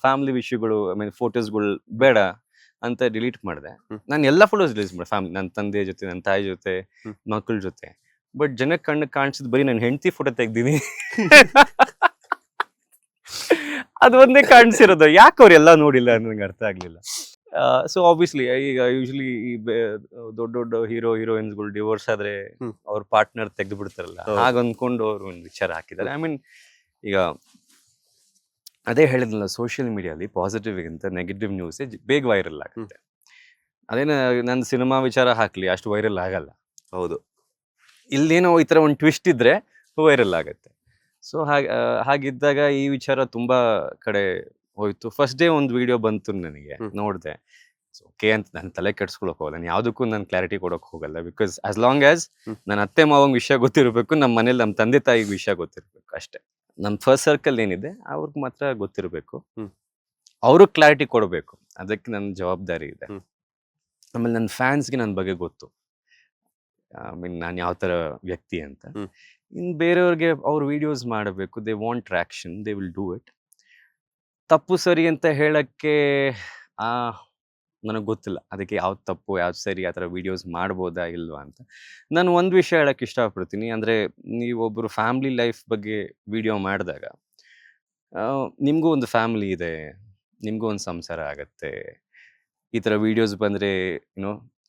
Family ವಿಷಯಗಳು I mean ಫೋಟೋಸ್ಗಳು ಬೇಡ ಅಂತ ಡಿಲೀಟ್ ಮಾಡಿದೆ. ಹ್ಮ್. ನಾನು ಎಲ್ಲ ಫೋಟೋಸ್ ರಿಲೀಸ್ ಮಾಡಿದೆ, ಫ್ಯಾಮಿಲಿ, ನನ್ನ ತಂದೆ ಜೊತೆ, ನನ್ನ ತಾಯಿ ಜೊತೆ, ಹ್ಮ್. ಮಕ್ಕಳ ಜೊತೆ. ಬಟ್ ಜನಕ್ಕೆ ಕಣ್ಣು ಕಾಣಿಸಿದ್ ಬರೀ ನನ್ನ ಹೆಂಡತಿ ಫೋಟೋ ತೆಗ್ದೀನಿ. ಅದು ಒಂದೇ ಕಾಣಿಸಿರೋದು. ಯಾಕೆ ಅವ್ರೆಲ್ಲ ನೋಡಿಲ್ಲ ನನಗೆ ಅರ್ಥ ಆಗ್ಲಿಲ್ಲ. ಸೊ ಆಬ್ವಿಯಸ್ಲಿ ಈಗ ಯೂಶಲಿ ಈ ದೊಡ್ಡ ದೊಡ್ಡ ಹೀರೋಯಿನ್ಸ್ಗಳು ಡಿವೋರ್ಸ್ ಆದ್ರೆ ಹ್ಮ್. ಅವ್ರ ಪಾರ್ಟ್ನರ್ ತೆಗೆದು ಬಿಡ್ತಾರಲ್ಲ, ಹೌದು. ಹಾಗ ಅಂದ್ಕೊಂಡು ಅವ್ರು ಒಂದು ವಿಚಾರ ಹಾಕಿದ್ದಾರೆ. ಐ ಮೀನ್ ಈಗ ಅದೇ ಹೇಳಿದ್ನಲ್ಲ, ಸೋಷಿಯಲ್ ಮೀಡಿಯಾಲಿ ಪಾಸಿಟಿವ್ಗಿಂತ ನೆಗೆಟಿವ್ ನ್ಯೂಸ್ ಬೇಗ ವೈರಲ್ ಆಗುತ್ತೆ. ಅದೇನ ನನ್ನ ಸಿನಿಮಾ ವಿಚಾರ ಹಾಕ್ಲಿ ಅಷ್ಟು ವೈರಲ್ ಆಗಲ್ಲ. ಹೌದು. ಇಲ್ಲೇನೋ ಈ ಥರ ಒಂದು ಟ್ವಿಸ್ಟ್ ಇದ್ರೆ ವೈರಲ್ ಆಗುತ್ತೆ. ಸೊ ಹಾಗಿದ್ದಾಗ ಈ ವಿಚಾರ ತುಂಬಾ ಕಡೆ ಹೋಯ್ತು. ಫಸ್ಟ್ ಡೇ ಒಂದು ವಿಡಿಯೋ ಬಂತು ನನಗೆ, ನೋಡಿದೆ. ಓಕೆ ಅಂತ ನಾನು ತಲೆ ಕೆಡ್ಸ್ಕೊಳಕ್ ಹೋಗಲ್ಲ, ನಾನು ಯಾವುದಕ್ಕೂ ನಾನು ಕ್ಲಾರಿಟಿ ಕೊಡೋಕೆ ಹೋಗಲ್ಲ. ಬಿಕಾಸ್ ಆಸ್ ಲಾಂಗ್ ಆಸ್ ನನ್ನ ಅತ್ತೆ ಮಾವಂಗೆ ವಿಷಯ ಗೊತ್ತಿರಬೇಕು, ನಮ್ಮ ಮನೇಲಿ ನಮ್ಮ ತಂದೆ ತಾಯಿಗೆ ವಿಷಯ ಗೊತ್ತಿರಬೇಕು ಅಷ್ಟೇ. ನಮ್ಮ ಫಸ್ಟ್ ಸರ್ಕಲ್ ಏನಿದೆ ಅವ್ರಿಗೆ ಮಾತ್ರ ಗೊತ್ತಿರಬೇಕು, ಅವರು ಕ್ಲಾರಿಟಿ ಕೊಡಬೇಕು, ಅದಕ್ಕೆ ನನ್ನ ಜವಾಬ್ದಾರಿ ಇದೆ. ಆಮೇಲೆ ನನ್ನ ಫ್ಯಾನ್ಸ್ಗೆ ನನ್ನ ಬಗ್ಗೆ ಗೊತ್ತು, ಐ ಮೀನ್ ನಾನು ಯಾವ ಥರ ವ್ಯಕ್ತಿ ಅಂತ. ಇನ್ನು ಬೇರೆಯವ್ರಿಗೆ ಅವ್ರ ವಿಡಿಯೋಸ್ ಮಾಡಬೇಕು, they want traction, they will do it. ತಪ್ಪು ಸರಿ ಅಂತ ಹೇಳಕ್ಕೆ ನನಗೆ ಗೊತ್ತಿಲ್ಲ, ಅದಕ್ಕೆ ಯಾವ್ದು ತಪ್ಪು ಯಾವ್ದು ಸರಿ ಆ ಥರ ವೀಡಿಯೋಸ್ ಮಾಡ್ಬೋದಾ ಇಲ್ವಾ ಅಂತ. ನಾನು ಒಂದು ವಿಷಯ ಹೇಳಕ್ಕೆ ಇಷ್ಟಪಡ್ತೀನಿ, ಅಂದರೆ ನೀವೊಬ್ಬರು ಫ್ಯಾಮ್ಲಿ ಲೈಫ್ ಬಗ್ಗೆ ವಿಡಿಯೋ ಮಾಡಿದಾಗ ನಿಮಗೂ ಒಂದು ಫ್ಯಾಮಿಲಿ ಇದೆ, ನಿಮಗೂ ಒಂದು ಸಂಸಾರ ಆಗತ್ತೆ. ಈ ಥರ ವೀಡಿಯೋಸ್ ಬಂದರೆ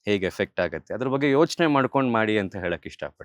ಹೇಗೆ ಎಫೆಕ್ಟ್ ಆಗುತ್ತೆ ಅದ್ರ ಬಗ್ಗೆ ಯೋಚನೆ ಮಾಡ್ಕೊಂಡು ಮಾಡಿ ಅಂತ ಹೇಳಕ್ಕೆ ಇಷ್ಟಪಡ್ತೀನಿ.